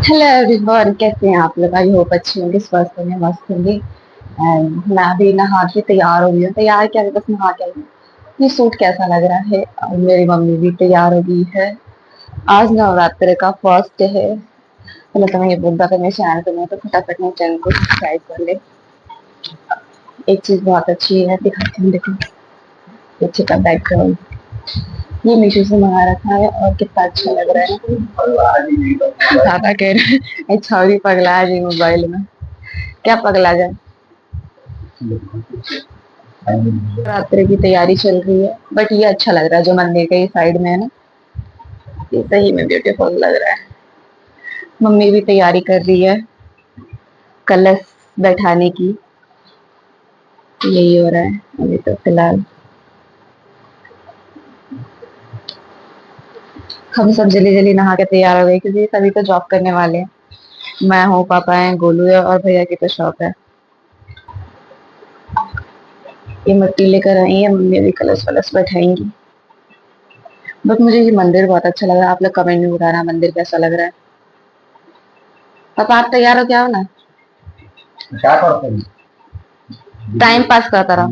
Hello everyone, कैसे हैं आप लोग? आई होप अच्छे होंगे, स्वस्थ होंगे, मस्त होंगे। मैं अभी नहा के तैयार हो गई हूँ। तैयार क्या है, बस नहा के आई हूँ। ये सूट कैसा लग रहा है? और मेरी मम्मी भी तैयार हो गई है। आज नवरात्र का फर्स्ट डे है। तो मैं तुम्हें ये बोल रहा था, मैं चैनल पे, मैं तो फटाफट मेरे चैनल को सब्सक्राइब कर ले। एक चीज बहुत अच्छी है, दिखाती हूँ, देखो पीछे का बैकग्राउंड। ये मीशो से मंगा रखा है और कितना अच्छा लग रहा है ना। ज्यादा कह रहे हैं छौरी पगला जी मोबाइल में। क्या पगला जाए। रात्रि की तैयारी चल रही है, बट ये अच्छा लग रहा है जो मंदिर के साइड में है ना। ये सही में ब्यूटीफुल लग रहा है। मम्मी भी तैयारी कर रही है कलश बैठाने की। यही हो रहा है अभी तो फिलहाल। हम सब जल्दी जल्दी नहा के तैयार हो गए क्योंकि सभी तो जॉब करने वाले हैं। मैं हूँ, पापा है, गोलू है और भैया की तो शॉप है। ये मिट्टी लेकर आई है, मम्मी भी कलश वलश बैठाएंगी। बट मुझे ये मंदिर बहुत अच्छा लग रहा है। आप लोग कमेंट में बताना मंदिर कैसा लग रहा है। पापा आप तैयार हो क्या? हो ना? क्या करते हैं? टाइम पास करता रहा।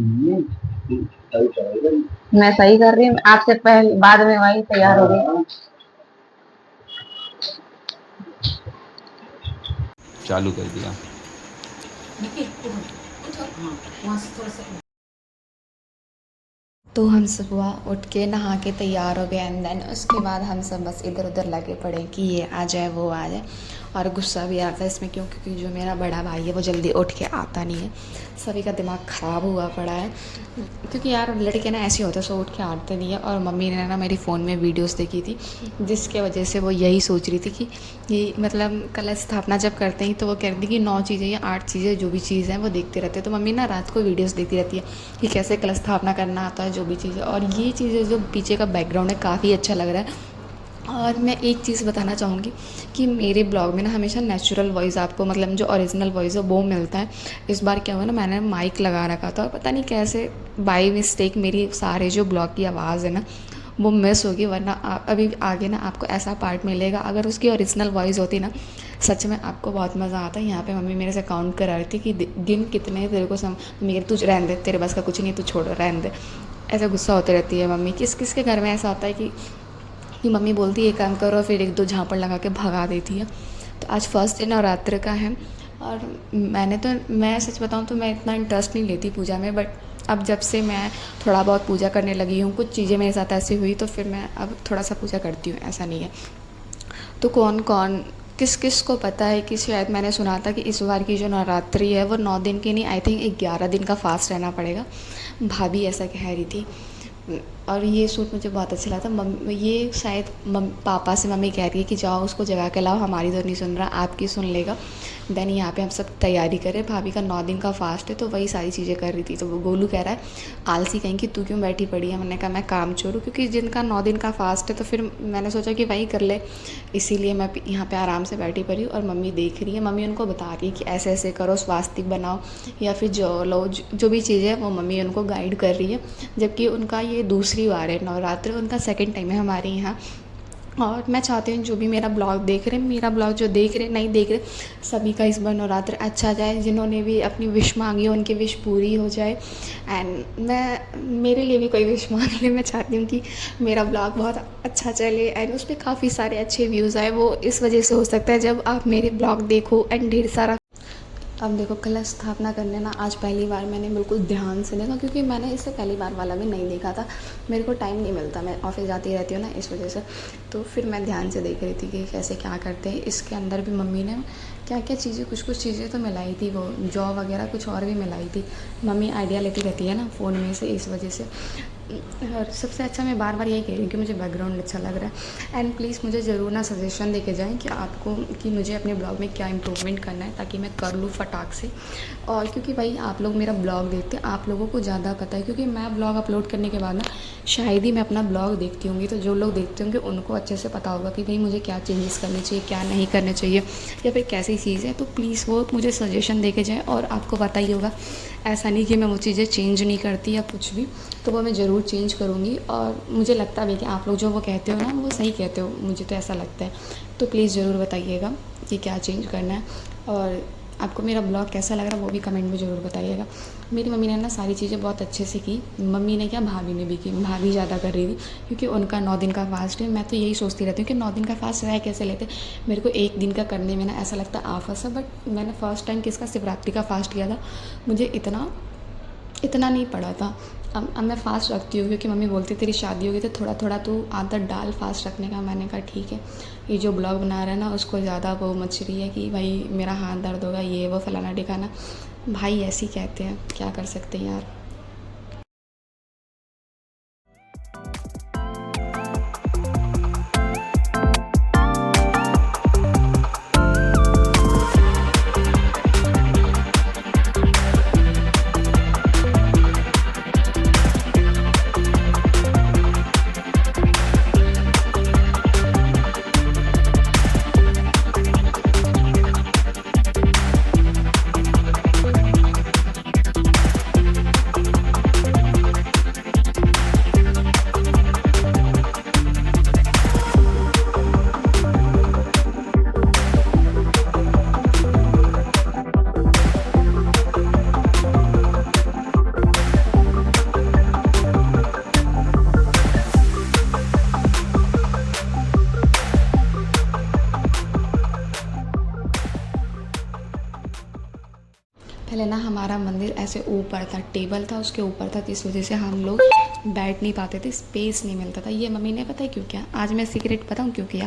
मैं सही कर रही हूँ, आपसे पहले बाद में वही तैयार हो गई। चालू कर दिया। तो हम सुबह उठ के नहा के तैयार हो गए एंड देन उसके बाद हम सब बस इधर उधर लगे पड़े कि ये आ जाए वो आ जाए। और गुस्सा भी आता है इसमें क्योंकि जो मेरा बड़ा भाई है वो जल्दी उठ के आता नहीं है। सभी का दिमाग ख़राब हुआ पड़ा है क्योंकि यार लड़के ना ऐसे होते हैं, सो उठ के आते नहीं है। और मम्मी ने ना मेरी फ़ोन में वीडियोस देखी थी जिसके वजह से वो यही सोच रही थी कि ये मतलब कलश स्थापना जब करते हैं तो वो कह रही थी कि 9 चीज़ें या 8 चीज़ें जो भी चीज़ हैं वो देखते रहते हैं। तो मम्मी ना रात को वीडियोस देखती रहती है कि कैसे कलश स्थापना करना आता है जो भी चीज़ें। और ये चीज़ें जो पीछे का बैकग्राउंड है काफ़ी अच्छा लग रहा है। और मैं एक चीज़ बताना चाहूँगी कि मेरे ब्लॉग में ना हमेशा नेचुरल वॉइस आपको मतलब जो ओरिजिनल वॉइस है वो मिलता है। इस बार क्या हुआ ना, मैंने माइक लगा रखा था और पता नहीं कैसे बाई मिस्टेक मेरी सारे जो ब्लॉग की आवाज़ है ना वो मिस होगी। वरना अभी आगे ना आपको ऐसा पार्ट मिलेगा, अगर उसकी ओरिजिनल वॉइस होती ना सच में आपको बहुत मज़ा आता है। यहाँ पे मम्मी मेरे से काउंट करा रही थी कि गिन कितने तेरे को मम्मी कह रही तू रहने दे, तेरे बस का कुछ नहीं, तू छोड़ रहने दे। ऐसा गुस्सा होती रहती है मम्मी। किस किस के घर में ऐसा होता है कि मम्मी बोलती है ये काम करो फिर एक दो झापड़ लगा के भगा देती है। तो आज फर्स्ट डे नवरात्र का है और मैं सच बताऊँ तो मैं इतना इंटरेस्ट नहीं लेती पूजा में, बट अब जब से मैं थोड़ा बहुत पूजा करने लगी हूँ, कुछ चीज़ें मेरे साथ ऐसी हुई तो फिर मैं अब थोड़ा सा पूजा करती हूँ, ऐसा नहीं है। तो कौन कौन किस किस को पता है कि शायद मैंने सुना था कि इस बार की जो नवरात्रि है वो 9 दिन की नहीं, आई थिंक 11 दिन का फास्ट रहना पड़ेगा। भाभी ऐसा कह रही थी। और ये सूट मुझे बहुत अच्छा लगा था। ये शायद पापा से मम्मी कह रही है कि जाओ उसको जगा के लाओ, हमारी तो नहीं सुन रहा, आपकी सुन लेगा। देन यहाँ पे हम सब तैयारी करें, भाभी का 9 दिन का फास्ट है तो वही सारी चीज़ें कर रही थी। तो वो गोलू कह रहा है आलसी कहीं कि तू क्यों बैठी पड़ी है। मैंने कहा मैं काम छोड़ूँ क्योंकि जिनका 9 दिन का फास्ट है तो फिर मैंने सोचा कि वही कर ले, इसीलिए मैं यहाँ पे आराम से बैठी पड़ी हूँ। और मम्मी देख रही है, मम्मी उनको बता रही है कि ऐसे ऐसे करो, स्वास्तिक बनाओ या फिर जो लो जो भी चीज़ें वो मम्मी उनको गाइड कर रही है। जबकि उनका ये दूसरी बार है नवरात्र, उनका सेकंड टाइम है हमारे यहाँ। और मैं चाहती हूँ जो भी मेरा ब्लॉग देख रहे हैं, मेरा ब्लॉग जो देख रहे नहीं देख रहे, सभी का इस बार नवरात्र अच्छा जाए। जिन्होंने भी अपनी विश मांगी हो उनकी विश पूरी हो जाए। एंड मैं मेरे लिए भी कोई विश मांग ले। मैं चाहती हूँ कि मेरा ब्लॉग बहुत अच्छा चले एंड उस पर काफ़ी सारे अच्छे व्यूज़ आए। वो इस वजह से हो सकता है जब आप मेरे ब्लॉग देखो एंड ढेर सारा। अब देखो कलश स्थापना करने ना आज पहली बार मैंने बिल्कुल ध्यान से देखा क्योंकि मैंने इससे पहली बार वाला भी नहीं देखा था। मेरे को टाइम नहीं मिलता, मैं ऑफिस जाती रहती हूँ ना इस वजह से। तो फिर मैं ध्यान से देख रही थी कि कैसे क्या करते हैं। इसके अंदर भी मम्मी ने क्या क्या चीज़ें कुछ चीज़ें तो मिलाई थी, वो जौ वगैरह कुछ और भी मिलाई थी। मम्मी आइडिया लेती रहती है ना फ़ोन में से, इस वजह से। और सबसे अच्छा मैं बार बार यही कह रही हूँ कि मुझे बैकग्राउंड अच्छा लग रहा है। एंड प्लीज़ मुझे ज़रूर ना सजेशन देके जाएँ कि आपको कि मुझे अपने ब्लॉग में क्या इम्प्रूवमेंट करना है ताकि मैं कर लूँ फटाक से। और क्योंकि भाई आप लोग मेरा ब्लॉग देखते हैं, आप लोगों को ज़्यादा पता है क्योंकि मैं ब्लॉग अपलोड करने के बाद ना शायद ही मैं अपना ब्लॉग देखती होंगी। तो जो लोग देखते होंगे उनको अच्छे से पता होगा कि भाई मुझे क्या चेंजेस करने चाहिए, क्या नहीं करने चाहिए या फिर कैसी चीज़ है। तो प्लीज़ वो मुझे सजेशन दे के जाए। और आपको पता ही होगा ऐसा नहीं कि मैं वो चीज़ें चेंज नहीं करती या कुछ भी, तो वो मैं ज़रूर चेंज करूँगी। और मुझे लगता भी कि आप लोग जो वो कहते हो ना वो सही कहते हो, मुझे तो ऐसा लगता है। तो प्लीज़ ज़रूर बताइएगा कि क्या चेंज करना है। और आपको मेरा ब्लॉग कैसा लग रहा है वो भी कमेंट में ज़रूर बताइएगा। मेरी मम्मी ने ना सारी चीज़ें बहुत अच्छे से की। मम्मी ने क्या, भाभी ने भी की। भाभी ज़्यादा कर रही थी क्योंकि उनका 9 दिन का फास्ट है। मैं तो यही सोचती रहती हूँ कि 9 दिन का फास्ट रह कैसे लेते। मेरे को 1 दिन का करने में ना ऐसा लगता है आफत है। बट मैंने फर्स्ट टाइम किसका, शिवरात्रि का फास्ट किया था। मुझे इतना नहीं पड़ा था। अब मैं फ़ास्ट रखती हूँ क्योंकि मम्मी बोलती तेरी शादी होगी तो थोड़ा थोड़ा तू आदत डाल फ़ास्ट रखने का। मैंने कहा ठीक है। ये जो ब्लॉग बना रहा है ना उसको ज़्यादा वो मच रही है कि भाई मेरा हाथ दर्द होगा, ये वो फलाना ढिकाना। भाई ऐसे ही कहते हैं, क्या कर सकते हैं यार। पहले ना हमारा मंदिर ऐसे ऊपर था, टेबल था उसके ऊपर था, तो इस वजह से हम लोग बैठ नहीं पाते थे, स्पेस नहीं मिलता था। ये मम्मी ने पता है क्यों किया, आज मैं सीक्रेट बताऊँ क्यों किया।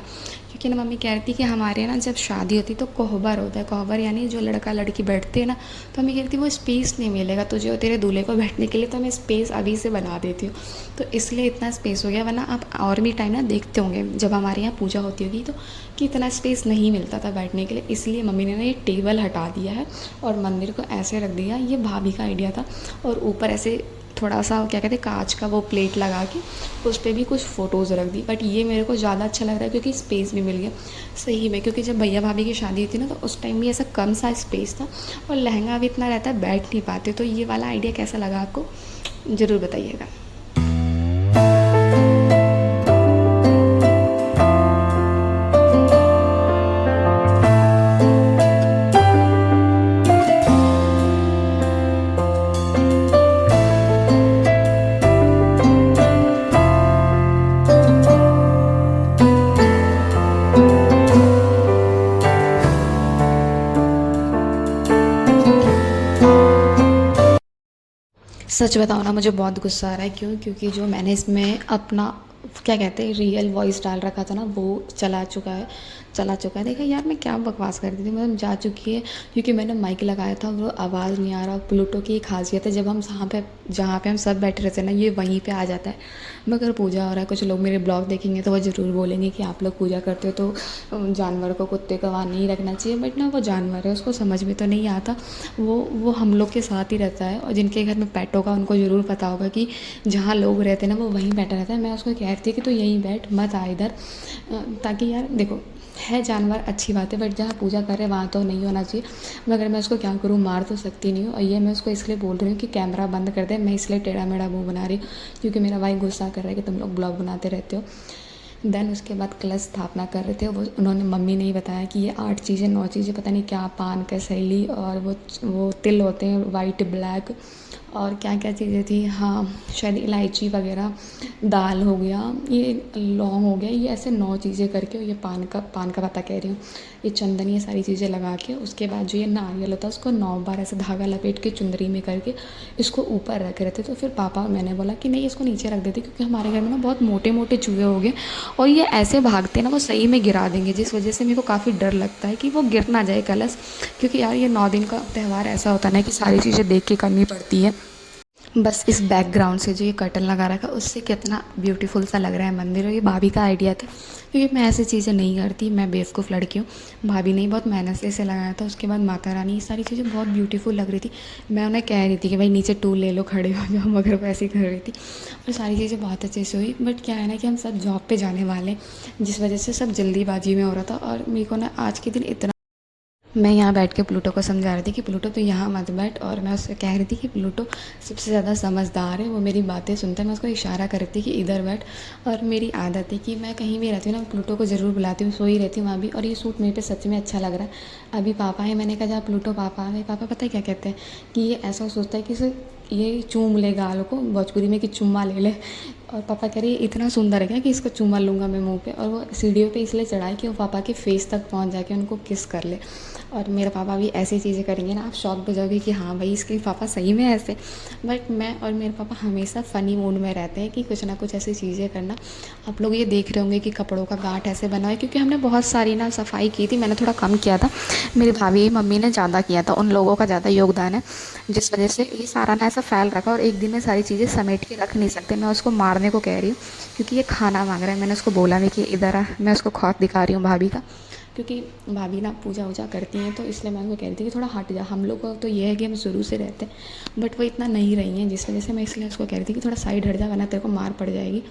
क्योंकि ना मम्मी कह रही थी कि हमारे यहाँ ना जब शादी होती तो कोहबर होता है। कोहबर यानी जो लड़का लड़की बैठते हैं ना, तो मम्मी कह रही थी वो स्पेस नहीं मिलेगा तो जो तेरे दूल्हे को बैठने के लिए, तो मैं स्पेस अभी से बना देती हूँ। तो इसलिए इतना स्पेस हो गया। वरना आप और भी टाइम ना देखते होंगे जब हमारे यहाँ पूजा होती होगी तो कि इतना स्पेस नहीं मिलता था बैठने के लिए। इसलिए मम्मी ने ना ये टेबल हटा दिया है और मंदिर को ऐसे रख दिया। ये भाभी का आइडिया था। और ऊपर ऐसे थोड़ा सा क्या कहते हैं, कांच का वो प्लेट लगा के उस पर भी कुछ फ़ोटोज़ रख दी। बट ये मेरे को ज़्यादा अच्छा लग रहा है क्योंकि स्पेस भी मिल गया सही में। क्योंकि जब भैया भाभी की शादी थी ना तो उस टाइम भी ऐसा कम सा स्पेस था और लहंगा भी इतना रहता है, बैठ नहीं पाते। तो ये वाला आइडिया कैसा लगा आपको ज़रूर बताइएगा। सच बताओ ना, मुझे बहुत गुस्सा आ रहा है। क्यों? क्योंकि जो मैंने इसमें अपना क्या कहते हैं रियल वॉइस डाल रखा था ना, वो चला चुका है। देखा यार, मैं क्या बकवास कर रही थी, मतलब जा चुकी है। क्योंकि मैंने माइक लगाया था, वो आवाज़ नहीं आ रहा। प्लूटो की खासियत है, जब हम जहाँ पे हम सब बैठे रहते हैं ना, ये वहीं पे आ जाता है। मगर पूजा हो रहा है, कुछ लोग मेरे ब्लॉग देखेंगे तो वो ज़रूर बोलेंगे कि आप लोग पूजा करते हो तो जानवर को, कुत्ते को वहाँ नहीं रखना चाहिए। बट ना, वो जानवर है, उसको समझ में तो नहीं आता। वो हम लोग के साथ ही रहता है। और जिनके घर में पेट होगा उनको ज़रूर पता होगा कि जहाँ लोग रहते हैं ना, वो वहीं बैठा रहता है। मैं उसको कह रही थी कि तो यहीं बैठ, मत आ इधर, ताकि यार देखो, है जानवर अच्छी बात है, बट जहाँ पूजा कर रहे वहाँ तो नहीं होना चाहिए। मगर मैं उसको क्या करूँ, मार तो सकती नहीं हूँ। और ये मैं उसको इसलिए बोल रही हूँ कि कैमरा बंद कर दे। मैं इसलिए टेढ़ा मेढ़ा मुँह बना रही हूँ क्योंकि मेरा भाई गुस्सा कर रहा है कि तुम लोग ब्लॉग बनाते रहते हो। देन उसके बाद कलश स्थापना कर रहे थे। वो उन्होंने, मम्मी ने ही बताया कि ये 8 चीज़ें 9 चीज़ें पता नहीं क्या, पान का सैली और वो तिल होते हैं वाइट ब्लैक, और क्या क्या चीज़ें थी, हाँ शायद इलायची वगैरह, दाल हो गया, ये लौंग हो गया, ये ऐसे 9 चीज़ें करके, ये पान का पत्ता कह रही हूँ, ये चंदन, ये सारी चीज़ें लगा के उसके बाद जो ये नारियल होता है उसको 9 बार ऐसे धागा लपेट के चुंदरी में करके इसको ऊपर रख रहे थे। तो फिर पापा और मैंने बोला कि नहीं, इसको नीचे रख देते क्योंकि हमारे घर में ना बहुत मोटे मोटे चूहे हो गए और ये ऐसे भागते हैं ना, वो सही में गिरा देंगे। जिस वजह से मेरे को काफ़ी डर लगता है कि वो गिर ना जाए कलश। क्योंकि यार ये 9 दिन का त्यौहार ऐसा होता है ना कि सारी चीज़ें देख के करनी पड़ती है। बस इस बैकग्राउंड से जो ये कर्टन लगा रखा उससे कितना ब्यूटीफुल सा लग रहा है मंदिर। और ये भाभी का आइडिया था क्योंकि मैं ऐसी चीज़ें नहीं करती, मैं बेवकूफ़ लड़की हूँ। भाभी ने ही बहुत मेहनत से इसे लगाया था। उसके बाद माता रानी, ये सारी चीज़ें बहुत ब्यूटीफुल लग रही थी। मैं उन्हें कह रही थी कि भाई नीचे टूल ले लो, खड़े हो जाओ, मगर वो ऐसे ही कर रही थी। और सारी चीज़ें बहुत अच्छे से हुई। बट क्या है ना कि हम सब जॉब पर जाने वाले, जिस वजह से सब जल्दीबाजी में हो रहा था। और मेरे को ना आज के दिन इतना मैं यहाँ बैठ के प्लूटो को समझा रही थी कि प्लूटो तो यहाँ मत बैठ, और मैं उससे कह रही थी कि प्लूटो सबसे ज़्यादा समझदार है, वो मेरी बातें सुनता है। मैं उसको इशारा कर रही थी कि इधर बैठ। और मेरी आदत है कि मैं कहीं भी रहती हूँ ना, प्लूटो को ज़रूर बुलाती हूँ, सोई रहती हूँ वहाँ भी। और ये सूट मेरे पे सच में अच्छा लग रहा है। अभी पापा है, मैंने कहा जा प्लूटो पापा है। पापा पता है क्या कहते हैं कि ये ऐसा सोचता है कि इसे ये चूम ले गालों को, भोजपुरी में कि चुम्मा ले ले। और पापा कह रहे ये इतना सुंदर है क्या कि इसको चुम्मा लूँगा मैं मुंह पे। और वो सीढ़ियों पे इसलिए चढ़ाई कि वो पापा के फेस तक पहुंच जाके उनको किस कर ले। और मेरे पापा भी ऐसी चीज़ें करेंगे ना, आप शॉक हो जाओगे कि हाँ भाई इसके पापा सही में ऐसे। बट मैं और मेरे पापा हमेशा फ़नी मूड में रहते हैं कि कुछ ना कुछ ऐसी चीज़ें करना। आप लोग ये देख रहे होंगे कि कपड़ों का गांठ ऐसे बना है क्योंकि हमने बहुत सारी ना सफाई की थी, मैंने थोड़ा कम किया था, मेरी भाभी मम्मी ने ज़्यादा किया था, उन लोगों का ज़्यादा योगदान है, जिस वजह से ये सारा ना ऐसा फैल रखा। और एक दिन में सारी चीज़ें समेट के रख नहीं सकते। मैं उसको मारने को कह रही हूँ क्योंकि ये खाना मांग रहा है। मैंने उसको बोला भी कि इधर आ, मैं उसको खौफ दिखा रही हूँ भाभी का, क्योंकि भाभी ना पूजा वूजा करती हैं, तो इसलिए मैं उनको कह रही थी कि थोड़ा हट जा। हम लोग को तो ये है कि हम शुरू से रहते हैं, बट वो इतना नहीं रही हैं, जिस वजह से मैं इसलिए उसको कह रही थी कि थोड़ा साइड हट जा वरना तेरे को मार पड़ जाएगी।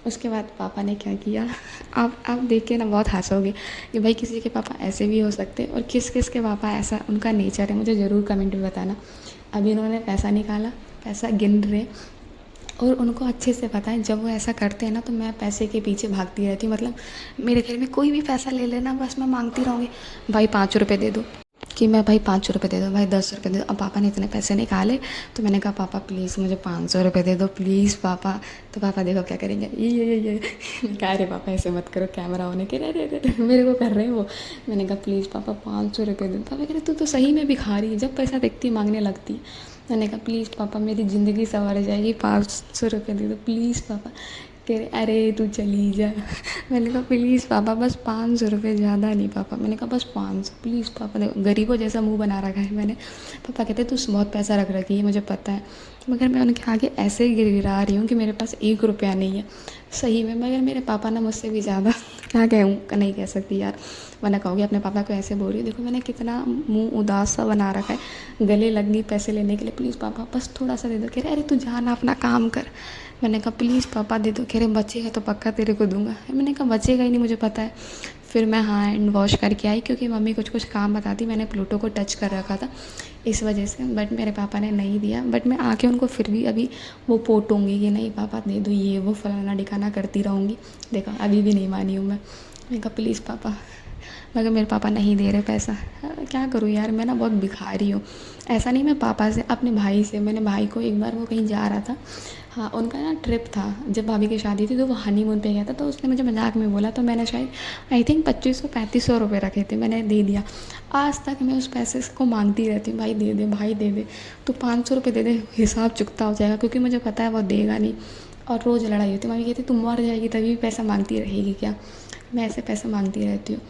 उसके बाद पापा ने क्या किया, आप देख के ना बहुत हंसोगे कि भाई किसी के पापा ऐसे भी हो सकते हैं, और किस किस के पापा ऐसा उनका नेचर है, मुझे ज़रूर कमेंट में बताना। अभी उन्होंने पैसा निकाला, पैसा गिन रहे, और उनको अच्छे से पता है जब वो ऐसा करते हैं ना तो मैं पैसे के पीछे भागती रहती हूँ। मतलब मेरे घर में कोई भी पैसा ले लेना, बस मैं मांगती रहूँगी भाई 5 रुपये दे दो, कि मैं भाई 5 रुपये दे दो, भाई 10 रुपये दे दो। अब पापा ने इतने पैसे निकाले तो मैंने कहा पापा प्लीज़ मुझे 500 रुपये दे दो प्लीज़ पापा। तो पापा देखो क्या करेंगे, ये कह रहे पापा ऐसे मत करो, कैमरा होने के रे मेरे को कर रहे हैं वो। मैंने कहा प्लीज़ पापा 500 रुपये दो। पापा कह रहे तू तो सही में भिखारी है, जब पैसा देखती मांगने लगती है। मैंने कहा प्लीज़ पापा मेरी ज़िंदगी संवर जाएगी, 500 रुपये दे दो प्लीज़ पापा। कह रहे अरे तू चली जा। मैंने कहा प्लीज़ पापा बस 500 रुपये, ज़्यादा नहीं पापा। मैंने कहा बस 500 प्लीज़ पापा। देखो गरीबों जैसा मुंह बना रखा है मैंने। पापा कहते तू बहुत पैसा रख रखी है मुझे पता है, मगर मैं उनके आगे ऐसे गिरा रही हूँ कि मेरे पास 1 रुपया नहीं है सही में। मगर मेरे पापा ना मुझसे भी ज़्यादा क्या कहूँ, नहीं कह सकती यार, वरना कहोगे अपने पापा को ऐसे बोल रही हूँ। देखो मैंने कितना मुंह उदास सा बना रखा है, गले लग गई पैसे लेने के लिए, प्लीज़ पापा बस थोड़ा सा दे दो। कह रहे अरे तू जाना अपना काम कर। मैंने कहा प्लीज़ पापा दे दो। कह रहे बचेगा तो पक्का तेरे को दूंगा। मैंने कहा बचेगा ही नहीं मुझे पता है। फिर मैं हैंड वॉश करके आई क्योंकि मम्मी कुछ कुछ काम बताती, मैंने प्लूटो को टच कर रखा था इस वजह से, बट मेरे पापा ने नहीं दिया। बट मैं आके उनको फिर भी अभी वो पोटूंगी कि नहीं पापा दे दो, ये वो फलाना डिकाना करती रहूँगी। देखो अभी भी नहीं मानी हूँ मैं कहा प्लीज़ पापा, मगर मेरे पापा नहीं दे रहे पैसा। क्या करूँ यार, मैं ना बहुत भिखारी हूँ। ऐसा नहीं मैं पापा से, अपने भाई से, मैंने भाई को एक बार वो कहीं जा रहा था, हाँ उनका ना ट्रिप था, जब भाभी की शादी थी तो वो हनीमून पे गया था, तो उसने मुझे मजाक में बोला, तो मैंने शायद आई थिंक 2500-3500 रुपये रखे थे, मैंने दे दिया। आज तक मैं उस पैसे को मांगती रहती हूँ, भाई दे दे भाई दे दे, तो 500 रुपये दे दे, हिसाब चुकता हो जाएगा, क्योंकि मुझे पता है वो देगा नहीं। और रोज़ लड़ाई होती है, मम्मी कहती तुम मर जाएगी तभी भी पैसा मांगती रहेगी क्या। मैं ऐसे पैसे मांगती रहती हूँ।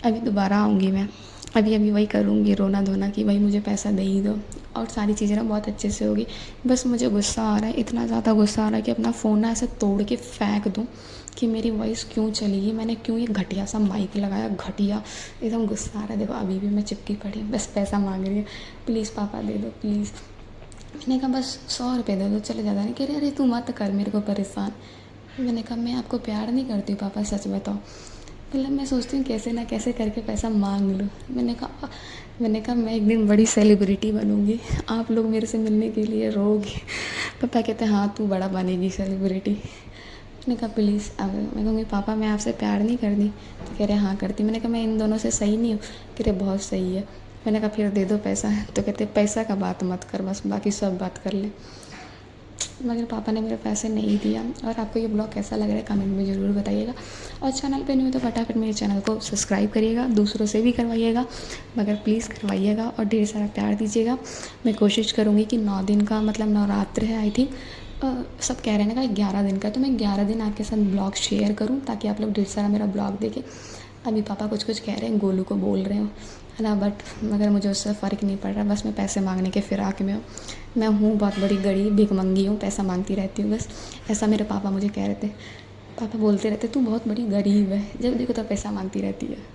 अभी दोबारा आऊँगी मैं, अभी वही करूँगी, रोना धोना कि भाई मुझे पैसा दे ही दो, और सारी चीज़ें ना बहुत अच्छे से होगी। बस मुझे गुस्सा आ रहा है, इतना ज़्यादा गुस्सा आ रहा है कि अपना फ़ोन ना ऐसे तोड़ के फेंक दूँ कि मेरी वॉइस क्यों चली गई, मैंने क्यों ये घटिया सा माइक लगाया, घटिया, एकदम गुस्सा आ रहा है। देखो अभी भी मैं चिपकी पड़ी हूँ, बस पैसा मांग रही है, प्लीज़ पापा दे दो प्लीज़। मैंने कहा बस 100 रुपये दे दो, चले ज़्यादा नहीं। कह रहे अरे तू मत कर मेरे को परेशान। मैंने कहा मैं आपको प्यार नहीं करती हूँ पापा, सच बताओ। मतलब मैं सोचती हूँ कैसे ना कैसे करके पैसा मांग लूँ। मैंने कहा मैं एक दिन बड़ी सेलिब्रिटी बनूँगी, आप लोग मेरे से मिलने के लिए रोगे। पापा कहते हैं हाँ तू बड़ा बनेगी सेलिब्रिटी। मैंने कहा प्लीज़। अब मैं कहूँगी पापा मैं आपसे प्यार नहीं करती, तो कह रहे हाँ करती। मैंने कहा मैं इन दोनों से सही नहीं हूँ, कह रहे बहुत सही है। मैंने कहा फिर दे दो पैसा, तो कहते पैसा का बात मत कर, बस बाकी सब बात कर ले। मगर पापा ने मेरे पैसे नहीं दिया। और आपको ये ब्लॉग कैसा लग रहा है कमेंट में ज़रूर बताइएगा, और चैनल पे नहीं हो तो फटाफट मेरे चैनल को सब्सक्राइब करिएगा, दूसरों से भी करवाइएगा, मगर प्लीज़ करवाइएगा और ढेर सारा प्यार दीजिएगा। मैं कोशिश करूँगी कि 9 दिन का, मतलब नवरात्र है आई थिंक, सब कह रहे हैं ना 11 दिन का, तो मैं 11 दिन आपके साथ ब्लॉग शेयर करूँ ताकि आप लोग ढेर सारा मेरा ब्लॉग देखें। अभी पापा कुछ कुछ कह रहे हैं, गोलू को बोल रहे हो है ना, बट मगर मुझे उससे फ़र्क नहीं पड़ रहा, बस मैं पैसे मांगने के फिराक में हूँ। मैं हूँ बहुत बड़ी गरीब भिखमंगी हूँ, पैसा मांगती रहती हूँ बस, ऐसा मेरे पापा मुझे कह रहे थे। पापा बोलते रहते तू बहुत बड़ी गरीब है, जब देखो तो पैसा मांगती रहती है।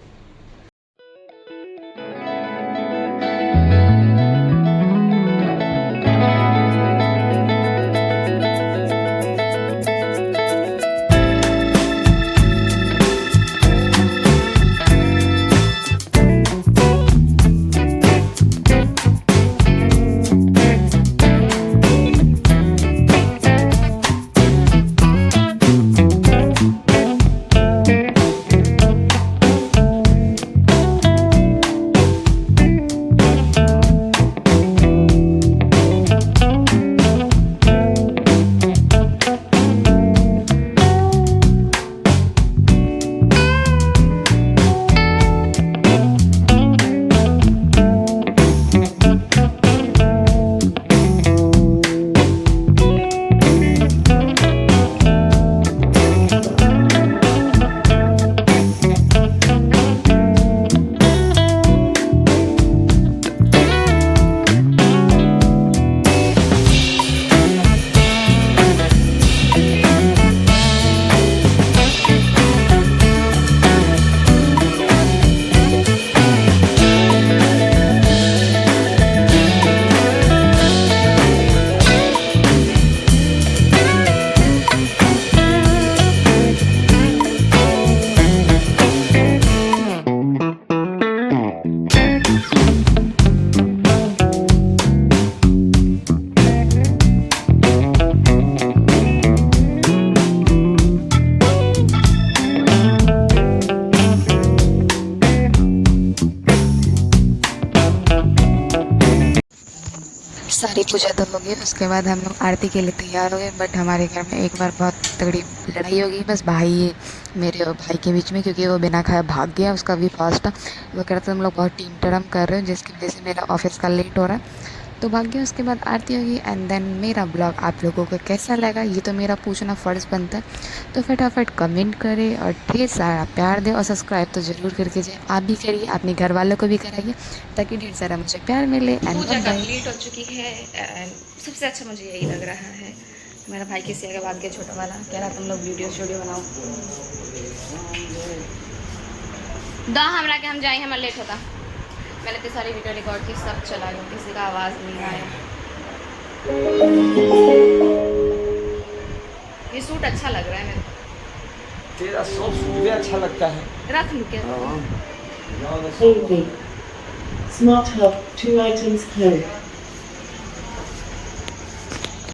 सारी पूजा तो हो गई, उसके बाद हम लोग आरती के लिए तैयार हो गए। बट हमारे घर में एक बार बहुत तगड़ी लड़ाई हो गई, बस भाई मेरे और भाई के बीच में, क्योंकि वो बिना खाए भाग गया, उसका भी फास्ट था। वो कह रहा था तुम लोग बहुत टीम टर्म कर रहे हो, जिसकी वजह से मेरा ऑफिस का लेट हो रहा है, तो भाग गया। उसके बाद आरती होगी एंड देन मेरा ब्लॉग आप लोगों को कैसा लगा ये तो मेरा पूछना फ़र्ज़ बनता है, तो फटाफट कमेंट करें और ढेर सारा प्यार दें और सब्सक्राइब तो ज़रूर करके जाए। आप भी करिए, अपने घर वालों को भी कराइए, ताकि ढेर सारा मुझे प्यार मिले। एंड पूजा कंप्लीट हो चुकी है एंड सबसे अच्छा मुझे यही लग रहा है। मेरा भाई किसी आगे भाग गया, छोटा वाला कह रहा तुम लोग वीडियो स्टूडियो बनाओ, दा हमरा के हम जाए, हमारा लेट होता। मैंने तो सारी वीडियो रिकॉर्ड की, सब चला गया, किसी का आवाज़ नहीं आया। ये सूट अच्छा लग रहा है मेरे को। तेरा सब सूट भी अच्छा लगता है। रख लूँ क्या? Smart Hub, 2 items closed.